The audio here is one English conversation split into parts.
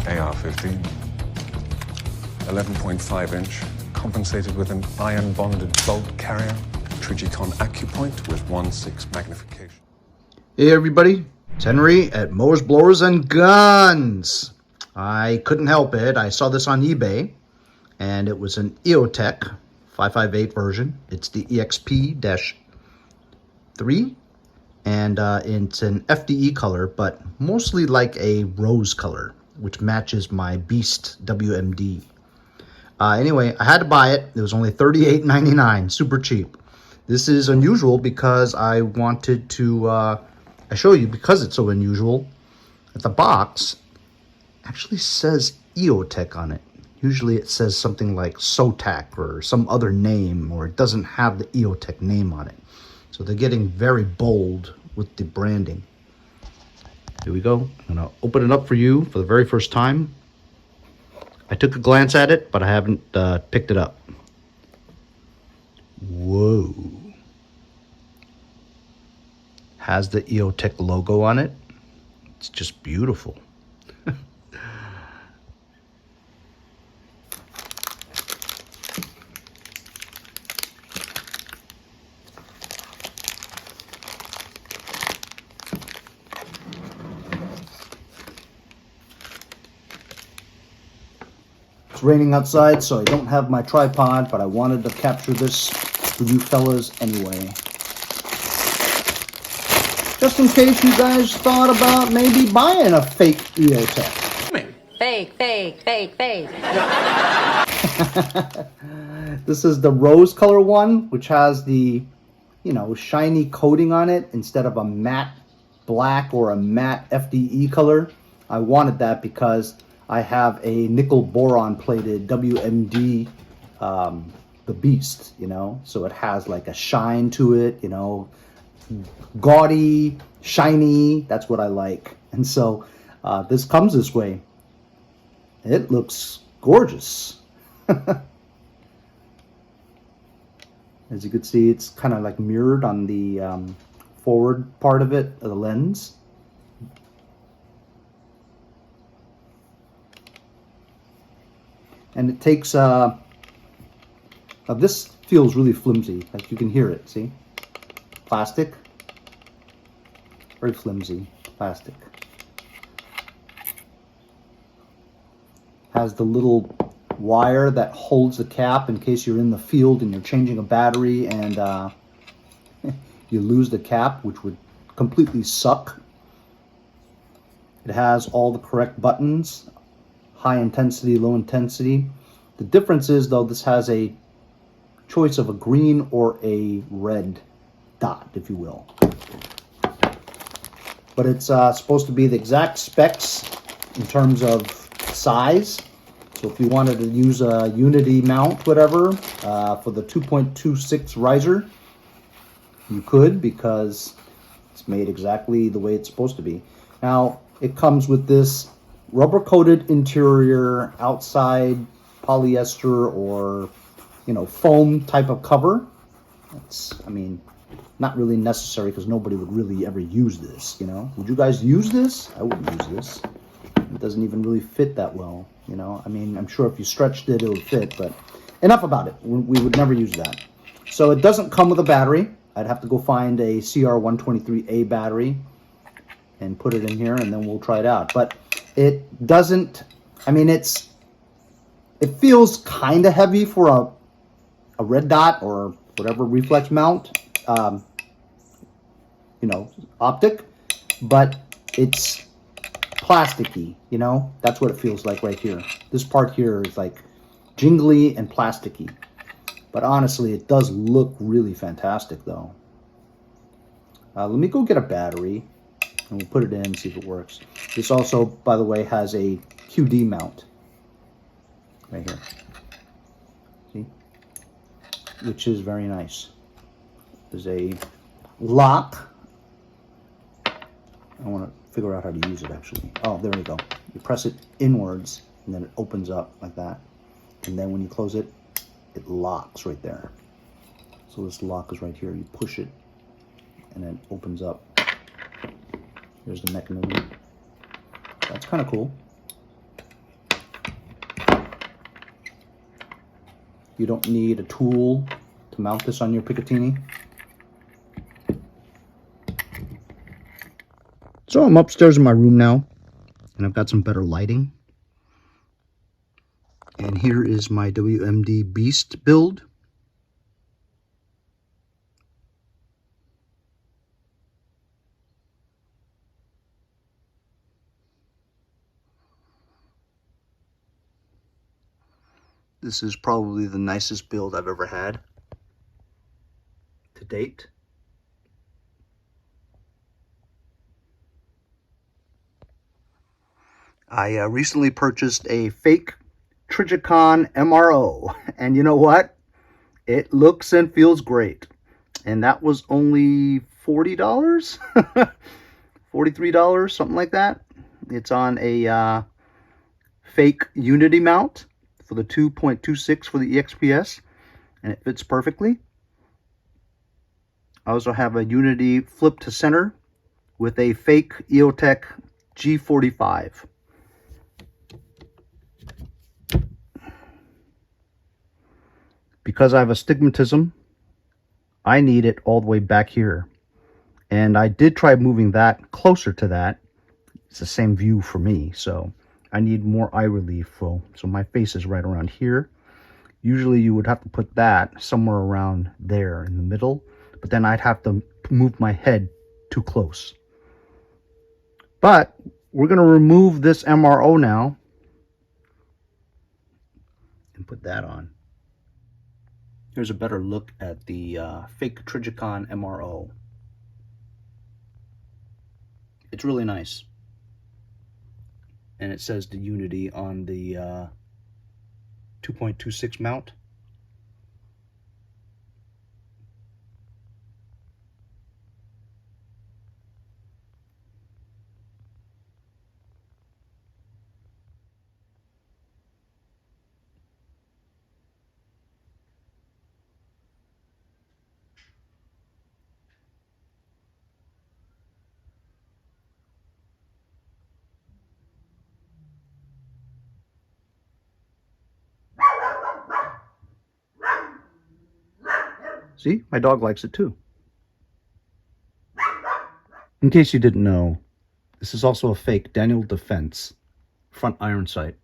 AR-15. 11.5 inch, compensated with an iron-bonded bolt carrier, Trijicon AccuPoint with 1.6 magnification. Hey everybody, it's Henry at Mowers, Blowers, and Guns. I couldn't help it. I saw this on eBay, and it was an Eotech 558 version. It's the Exp-3, and it's an FDE color, but mostly like a rose color, which matches my Beast WMD. Anyway, I had to buy it. It was only $38.99, super cheap. This is unusual because I wanted to I show you, because it's so unusual, that the box actually says Eotech on it. Usually it says something like Sotac or some other name, or it doesn't have the Eotech name on it. So they're getting very bold with the branding. Here we go. I'm gonna open it up for you for the very first time. I took a glance at it, but I haven't picked it up. Whoa. Has the Eotech logo on it. It's just beautiful. It's raining outside, so I don't have my tripod, but I wanted to capture this for you fellas anyway. Just in case you guys thought about maybe buying a fake Eotech. Fake. This is the rose color one, which has the, you know, shiny coating on it instead of a matte black or a matte FDE color. I wanted that because I have a nickel boron plated WMD, the Beast, you know, so it has like a shine to it, you know, gaudy, shiny. That's what I like. And so this comes this way. It looks gorgeous. As you can see, it's kind of like mirrored on the forward part of it, of the lens. And it takes, this feels really flimsy, like you can hear it, see? Plastic, very flimsy plastic. Has the little wire that holds the cap in case you're in the field and you're changing a battery and you lose the cap, which would completely suck. It has all the correct buttons. High intensity, low intensity. The difference is, though, this has a choice of a green or a red dot, if you will. But it's supposed to be the exact specs in terms of size. So if you wanted to use a unity mount, whatever, for the 2.26 riser, you could, because it's made exactly the way it's supposed to be. Now, it comes with this rubber-coated interior, outside polyester or, you know, foam type of cover. It's, I mean, not really necessary because nobody would really ever use this, you know. Would you guys use this? I wouldn't use this. It doesn't even really fit that well, you know. I mean, I'm sure if you stretched it, it would fit, but enough about it. We would never use that. So it doesn't come with a battery. I'd have to go find a CR123A battery and put it in here, and then we'll try it out. But it doesn't, I mean, it feels kind of heavy for a red dot or whatever reflex mount, you know, optic, but it's plasticky, you know, that's what it feels like right here. This part here is like jingly and plasticky, but honestly, it does look really fantastic though. Let me go get a battery. And we'll put it in and see if it works. This also, by the way, has a QD mount right here. See? Which is very nice. There's a lock. I want to figure out how to use it actually. Oh, there we go. You press it inwards and then it opens up like that. And then when you close it, it locks right there. So this lock is right here. You push it and then it opens up. Here's the mechanism. That's kind of cool. You don't need a tool to mount this on your Picatinny. So I'm upstairs in my room now, and I've got some better lighting. And here is my WMD Beast build. This is probably the nicest build I've ever had to date. I recently purchased a fake Trijicon MRO, and you know what? It looks and feels great. And that was only $40? $43, something like that. It's on a fake Unity mount for the 2.26 for the Exps, and it fits perfectly. I also have a Unity flip to center with a fake Eotech G45. Because I have astigmatism, I need it all the way back here. And I did try moving that closer to that. It's the same view for me, so I need more eye relief. So my face is right around here. Usually you would have to put that somewhere around there in the middle, but then I'd have to move my head too close. But we're going to remove this MRO now and put that on. Here's a better look at the fake Trijicon MRO. It's really nice. And it says the Unity on the 2.26 mount. See, my dog likes it too. In case you didn't know, this is also a fake Daniel Defense front iron sight.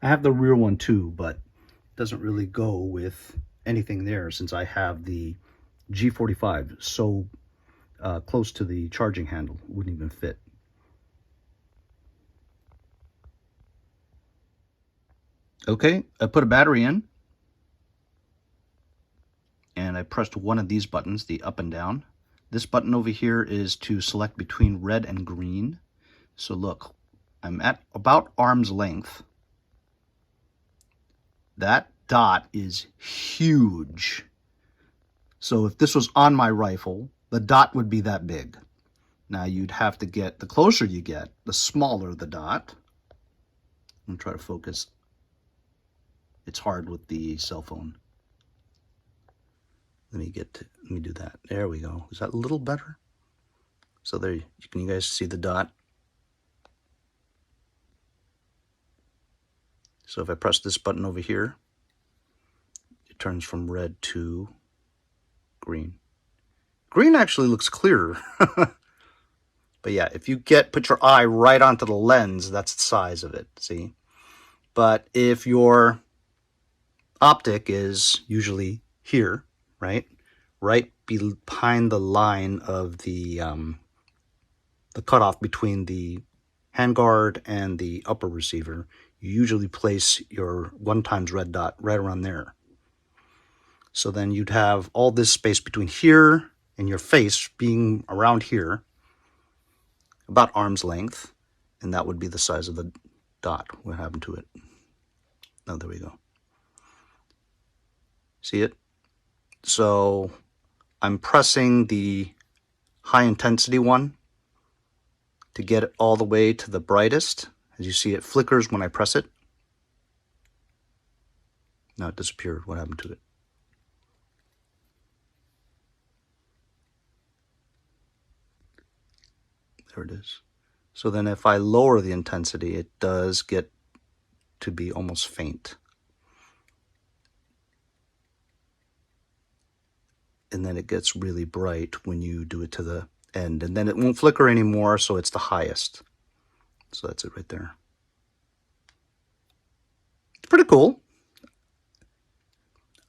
I have the rear one too, but it doesn't really go with anything there since I have the G45 so close to the charging handle. It wouldn't even fit. Okay, I put a battery in. And I pressed one of these buttons, the up and down. This button over here is to select between red and green. So look, I'm at about arm's length. That dot is huge. So if this was on my rifle, the dot would be that big. Now you'd have to get, the closer you get, the smaller the dot. I'm gonna try to focus. It's hard with the cell phone. Let me do that. There we go. Is that a little better? So there, can you guys see the dot? So if I press this button over here, it turns from red to green. Green actually looks clearer. But yeah, if you put your eye right onto the lens, that's the size of it, see? But if your optic is usually here, right behind the line of the cutoff between the handguard and the upper receiver, you usually place your 1x red dot right around there. So then you'd have all this space between here and your face being around here, about arm's length, and that would be the size of the dot. What happened to it? Oh, there we go. See it? So I'm pressing the high intensity one to get it all the way to the brightest. As you see, it flickers when I press it. Now it disappeared. What happened to it? There it is. So then if I lower the intensity, it does get to be almost faint. and then it gets really bright when you do it to the end. And then it won't flicker anymore, so it's the highest. So that's it right there. It's pretty cool.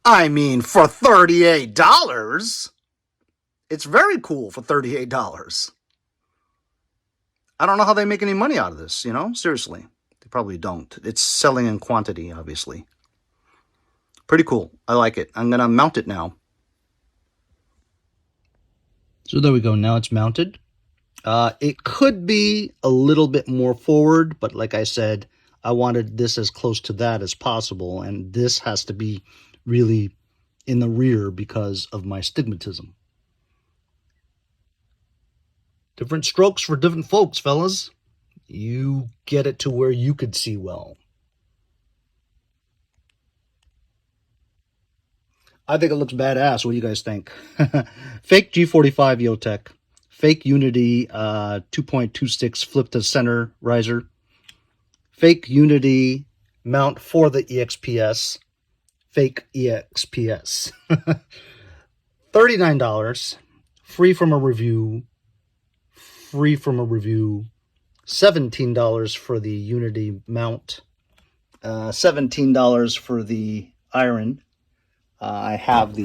I mean, for $38, it's very cool for $38. I don't know how they make any money out of this, you know? Seriously. They probably don't. It's selling in quantity, obviously. Pretty cool. I like it. I'm going to mount it now. So there we go. Now it's mounted. It could be a little bit more forward, but like I said, I wanted this as close to that as possible, and this has to be really in the rear because of my stigmatism. Different strokes for different folks, fellas. You get it to where you could see well. I think it looks badass. What do you guys think? Fake G45 Eotech. Fake Unity 2.26 flip to center riser. Fake Unity mount for the EXPS. Fake EXPS. $39. Free from a review. Free from a review. $17 for the Unity mount. $17 for the iron. I have the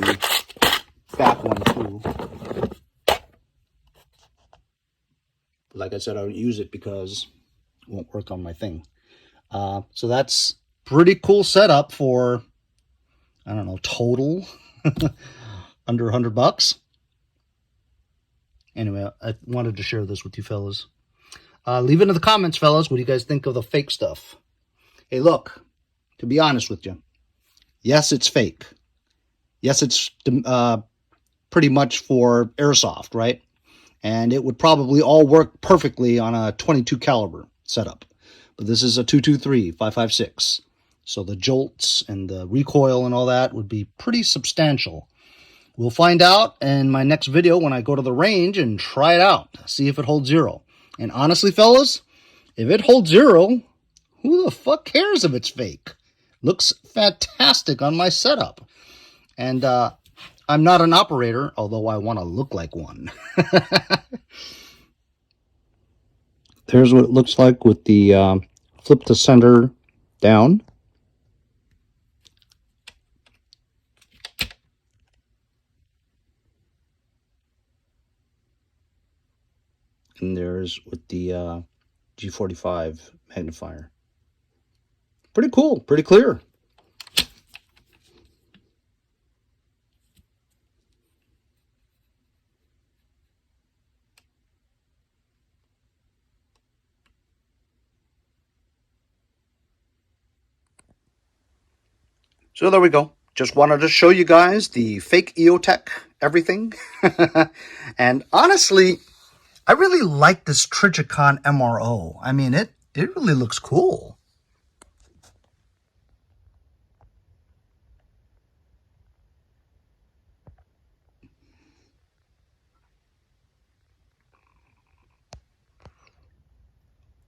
back one too. Like I said, I don't use it because it won't work on my thing. So that's pretty cool setup for, I don't know, total under $100. Anyway, I wanted to share this with you fellas. Leave it in the comments, fellas. What do you guys think of the fake stuff? Hey, look, to be honest with you, yes, it's fake. Yes, it's pretty much for airsoft, right? And it would probably all work perfectly on a 22 caliber setup. But this is a 223, 5.56. So the jolts and the recoil and all that would be pretty substantial. We'll find out in my next video when I go to the range and try it out. See if it holds zero. And honestly, fellas, if it holds zero, who the fuck cares if it's fake? Looks fantastic on my setup. And I'm not an operator, although I want to look like one. There's what it looks like with the flip to center down. And there's with the G45 magnifier. Pretty cool, pretty clear. So there we go. Just wanted to show you guys the fake Eotech everything. And honestly, I really like this Trijicon MRO. I mean, it really looks cool.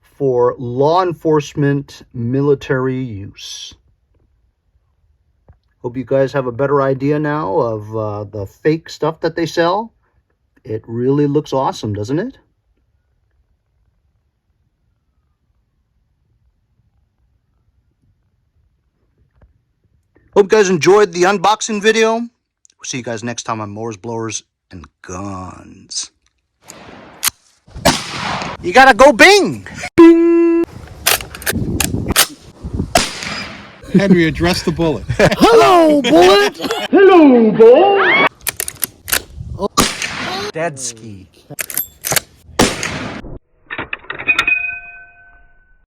For law enforcement military use. Hope you guys have a better idea now of the fake stuff that they sell. It really looks awesome, doesn't it? Hope you guys enjoyed the unboxing video. We'll see you guys next time on Mowers, Blowers, and Guns. You gotta go bing! Bing! Henry, address the bullet. Hello, bullet! Hello, bullet! Dead ski.